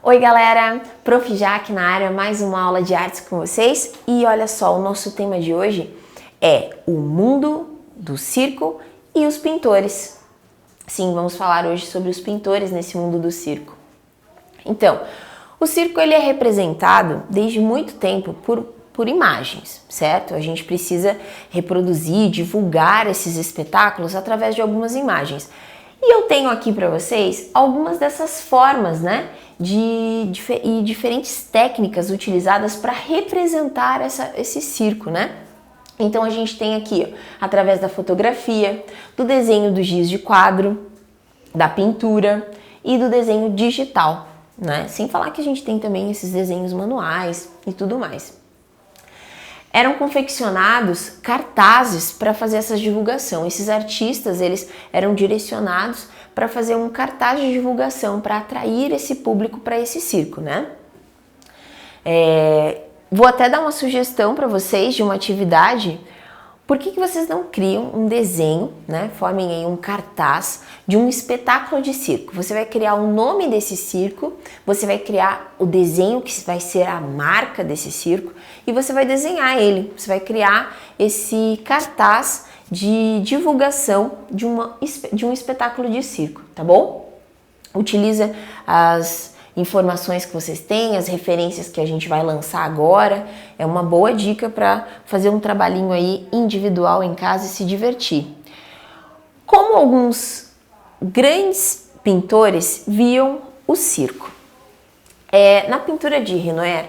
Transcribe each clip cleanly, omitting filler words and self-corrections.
Oi galera, Prof. Jaque na área, mais uma aula de artes com vocês. E olha só, o nosso tema de hoje é o mundo do circo e os pintores. Sim, vamos falar hoje sobre os pintores nesse mundo do circo. Então, o circo ele é representado desde muito tempo por imagens, certo? A gente precisa reproduzir, divulgar esses espetáculos através de algumas imagens. E eu tenho aqui para vocês algumas dessas formas, né, e diferentes técnicas utilizadas para representar esse circo, né? Então a gente tem aqui, ó, através da fotografia, do desenho do giz de quadro, da pintura e do desenho digital, né? Sem falar que a gente tem também esses desenhos manuais e tudo mais. Eram confeccionados cartazes para fazer essa divulgação. Esses artistas, eles eram direcionados para fazer um cartaz de divulgação, para atrair esse público para esse circo, né? Vou até dar uma sugestão para vocês de uma atividade. Por que vocês não criam um desenho, né? Formem aí um cartaz de um espetáculo de circo. Você vai criar o nome desse circo, você vai criar o desenho que vai ser a marca desse circo e você vai desenhar ele. Você vai criar esse cartaz de divulgação de um espetáculo de circo, tá bom? Utiliza as informações que vocês têm, as referências que a gente vai lançar agora. É uma boa dica para fazer um trabalhinho aí individual em casa e se divertir. Como alguns grandes pintores viam o circo. Na pintura de Renoir,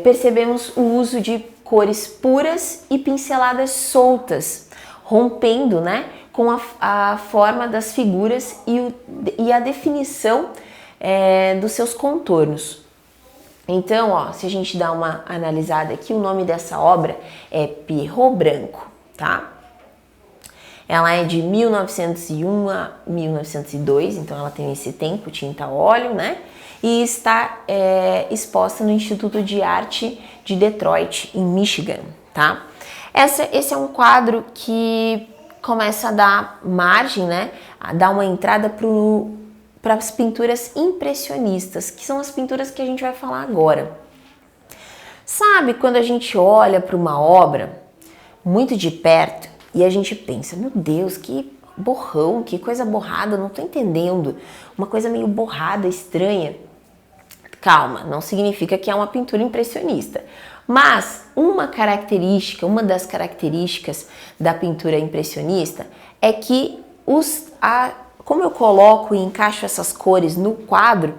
percebemos o uso de cores puras e pinceladas soltas, rompendo, né, com a forma das figuras e a definição dos seus contornos. Então, ó, se a gente dá uma analisada aqui, o nome dessa obra é Pierrot Branco, tá? Ela é de 1901 a 1902, então ela tem esse tempo, tinta a óleo, né? E está exposta no Instituto de Arte de Detroit, em Michigan, tá? Esse é um quadro que começa a dar margem, né? A dar uma entrada para as pinturas impressionistas, que são as pinturas que a gente vai falar agora. Sabe quando a gente olha para uma obra muito de perto e a gente pensa, meu Deus, que borrão, que coisa borrada, não estou entendendo, uma coisa meio borrada, estranha. Calma, não significa que é uma pintura impressionista, mas uma das características da pintura impressionista é que como eu coloco e encaixo essas cores no quadro,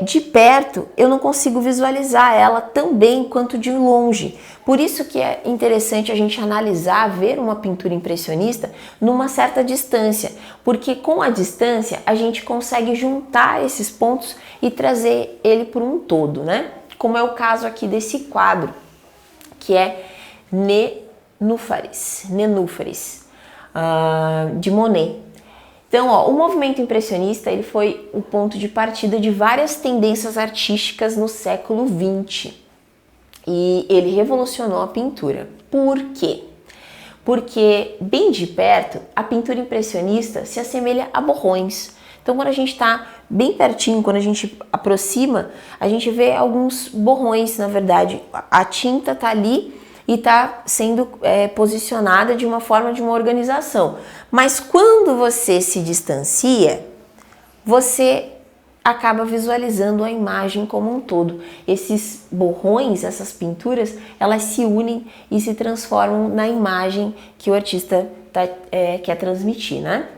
de perto eu não consigo visualizar ela tão bem quanto de longe. Por isso que é interessante a gente analisar, ver uma pintura impressionista numa certa distância, porque com a distância a gente consegue juntar esses pontos e trazer ele por um todo, né? Como é o caso aqui desse quadro, que é Nenúfares, de Monet. Então, ó, o movimento impressionista ele foi o ponto de partida de várias tendências artísticas no século XX e ele revolucionou a pintura. Por quê? Porque bem de perto a pintura impressionista se assemelha a borrões. Então, quando a gente está bem pertinho, quando a gente aproxima, a gente vê alguns borrões, na verdade. A tinta está ali e está sendo posicionada de uma forma de uma organização. Mas quando você se distancia, você acaba visualizando a imagem como um todo. Esses borrões, essas pinturas, elas se unem e se transformam na imagem que o artista quer transmitir, né?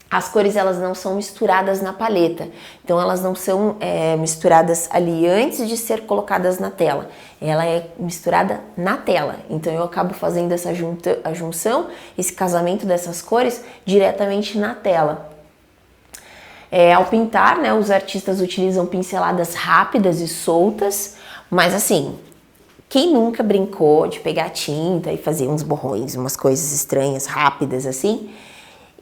As cores elas não são misturadas na paleta, então elas não são misturadas ali antes de ser colocadas na tela. Ela é misturada na tela, então eu acabo fazendo essa junção, esse casamento dessas cores diretamente na tela. Ao pintar, né, os artistas utilizam pinceladas rápidas e soltas, mas assim, quem nunca brincou de pegar tinta e fazer uns borrões, umas coisas estranhas, rápidas assim,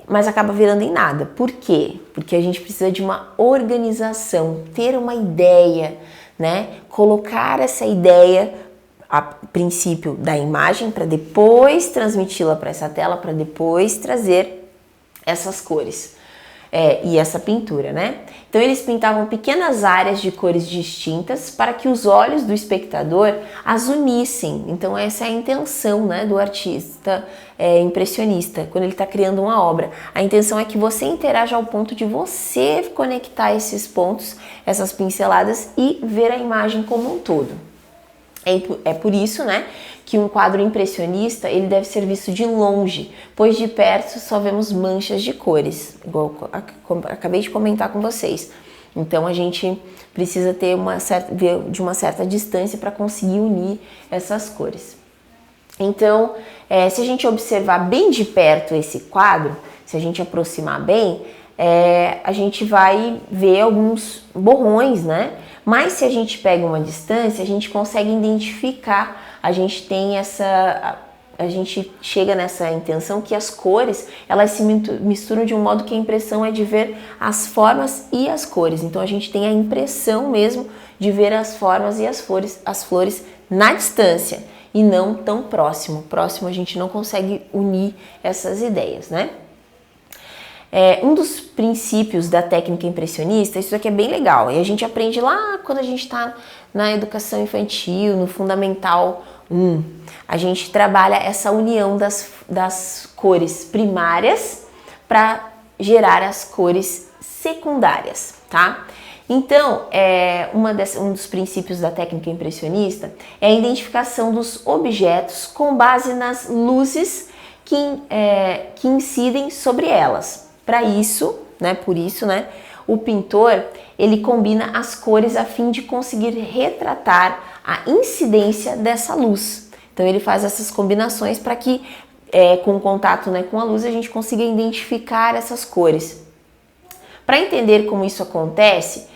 mas acaba virando em nada. Por quê? Porque a gente precisa de uma organização, ter uma ideia, né? Colocar essa ideia a princípio da imagem para depois transmiti-la para essa tela, para depois trazer essas cores. e essa pintura, né? Então eles pintavam pequenas áreas de cores distintas para que os olhos do espectador as unissem. Então essa é a intenção, né, do artista impressionista, quando ele está criando uma obra. A intenção é que você interaja ao ponto de você conectar esses pontos, essas pinceladas e ver a imagem como um todo. É por isso, né, que um quadro impressionista ele deve ser visto de longe, pois de perto só vemos manchas de cores, igual acabei de comentar com vocês. Então a gente precisa ter ver de uma certa distância para conseguir unir essas cores. Então, se a gente observar bem de perto esse quadro, se a gente aproximar bem, a gente vai ver alguns borrões, né? Mas se a gente pega uma distância, a gente consegue identificar, a gente chega nessa intenção que as cores, elas se misturam de um modo que a impressão é de ver as formas e as cores. Então a gente tem a impressão mesmo de ver as formas e as flores na distância e não tão próximo. Próximo a gente não consegue unir essas ideias, né? Um dos princípios da técnica impressionista, isso aqui é bem legal, e a gente aprende lá quando a gente está na educação infantil, no Fundamental 1. A gente trabalha essa união das cores primárias para gerar as cores secundárias, tá? Então, um dos princípios da técnica impressionista é a identificação dos objetos com base nas luzes que incidem sobre elas. Para isso, por isso, o pintor ele combina as cores a fim de conseguir retratar a incidência dessa luz. Então ele faz essas combinações para que, com o contato com a luz, a gente consiga identificar essas cores. Para entender como isso acontece,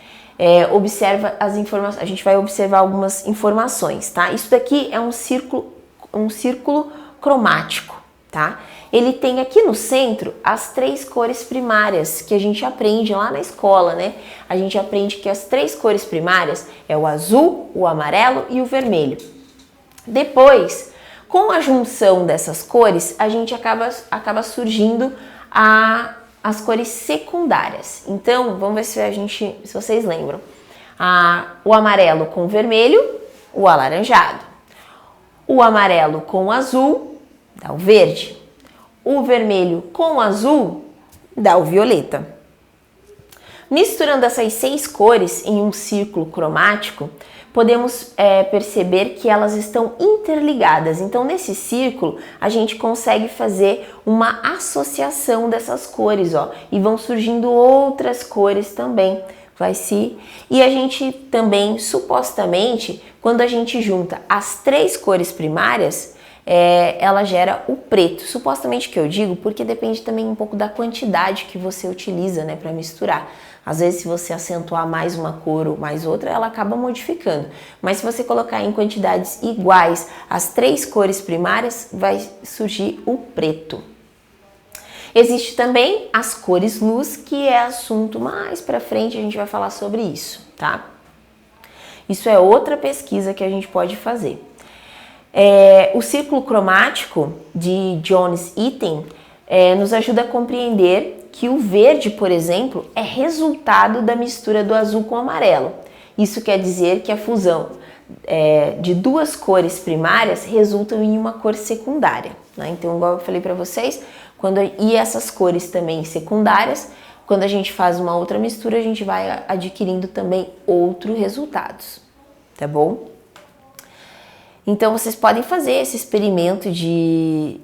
a gente vai observar algumas informações, tá? Isso daqui é um círculo cromático, tá? Ele tem aqui no centro as 3 cores primárias que a gente aprende lá na escola, né? A gente aprende que as 3 cores primárias é o azul, o amarelo e o vermelho. Depois, com a junção dessas cores, a gente acaba surgindo as cores secundárias. Então, vamos ver se vocês lembram. O amarelo com o vermelho, o alaranjado. O amarelo com o azul, dá o verde. O vermelho com o azul, dá o violeta. Misturando essas 6 cores em um círculo cromático, podemos perceber que elas estão interligadas. Então, nesse círculo, a gente consegue fazer uma associação dessas cores, ó, e vão surgindo outras cores também. E a gente também, supostamente, quando a gente junta as 3 cores primárias, ela gera o preto. Supostamente que eu digo porque depende também um pouco da quantidade que você utiliza, para misturar. Às vezes, se você acentuar mais uma cor ou mais outra, ela acaba modificando. Mas se você colocar em quantidades iguais as 3 cores primárias, vai surgir o preto. Existe também as cores luz, que é assunto mais pra frente, a gente vai falar sobre isso, tá? Isso é outra pesquisa que a gente pode fazer. O círculo cromático de Jones Itten nos ajuda a compreender que o verde, por exemplo, é resultado da mistura do azul com o amarelo. Isso quer dizer que a fusão de 2 cores primárias resultam em uma cor secundária, né? Então, igual eu falei para vocês, e essas cores também secundárias, quando a gente faz uma outra mistura, a gente vai adquirindo também outros resultados, tá bom? Então, vocês podem fazer esse experimento de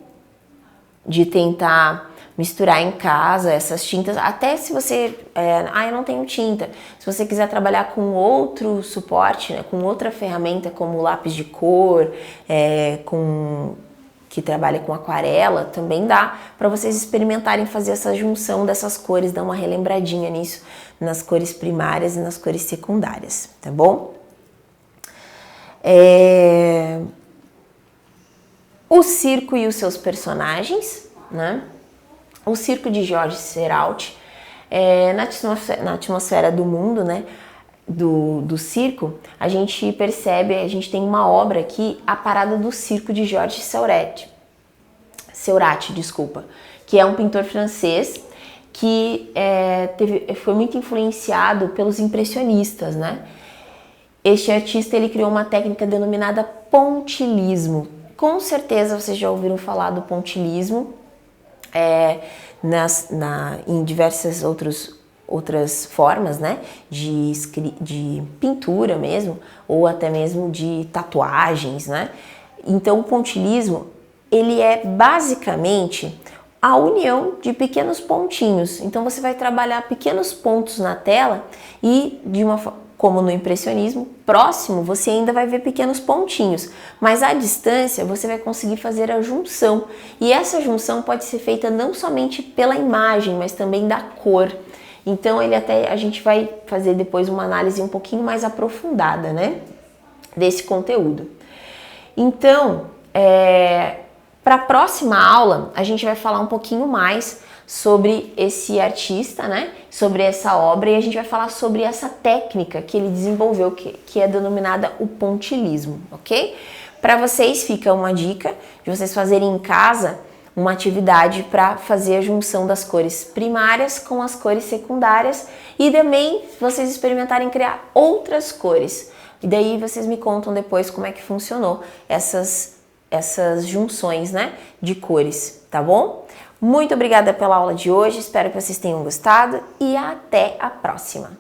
tentar misturar em casa essas tintas, até se você, eu não tenho tinta, se você quiser trabalhar com outro suporte, com outra ferramenta como lápis de cor, que trabalha com aquarela, também dá para vocês experimentarem fazer essa junção dessas cores, dar uma relembradinha nisso, nas cores primárias e nas cores secundárias, tá bom? O circo e os seus personagens, né? O circo de George Seurat, na atmosfera do mundo, né? Do circo, a gente percebe, a gente tem uma obra aqui, A Parada do Circo de George Seurat, que é um pintor francês que foi muito influenciado pelos impressionistas, né? Este artista ele criou uma técnica denominada pontilhismo. Com certeza vocês já ouviram falar do pontilhismo em diversas outras formas, né? De pintura mesmo, ou até mesmo de tatuagens, né? Então o pontilhismo ele é basicamente a união de pequenos pontinhos. Então você vai trabalhar pequenos pontos na tela e como no impressionismo, próximo você ainda vai ver pequenos pontinhos, mas à distância você vai conseguir fazer a junção. E essa junção pode ser feita não somente pela imagem, mas também da cor. Então a gente vai fazer depois uma análise um pouquinho mais aprofundada, né, desse conteúdo. Então, para a próxima aula, a gente vai falar um pouquinho mais sobre esse artista, né? Sobre essa obra, e a gente vai falar sobre essa técnica que ele desenvolveu, que é denominada o pontilhismo, ok? Para vocês fica uma dica de vocês fazerem em casa uma atividade para fazer a junção das cores primárias com as cores secundárias e também vocês experimentarem criar outras cores. E daí vocês me contam depois como é que funcionou essas junções, né, de cores, tá bom? Muito obrigada pela aula de hoje, espero que vocês tenham gostado e até a próxima!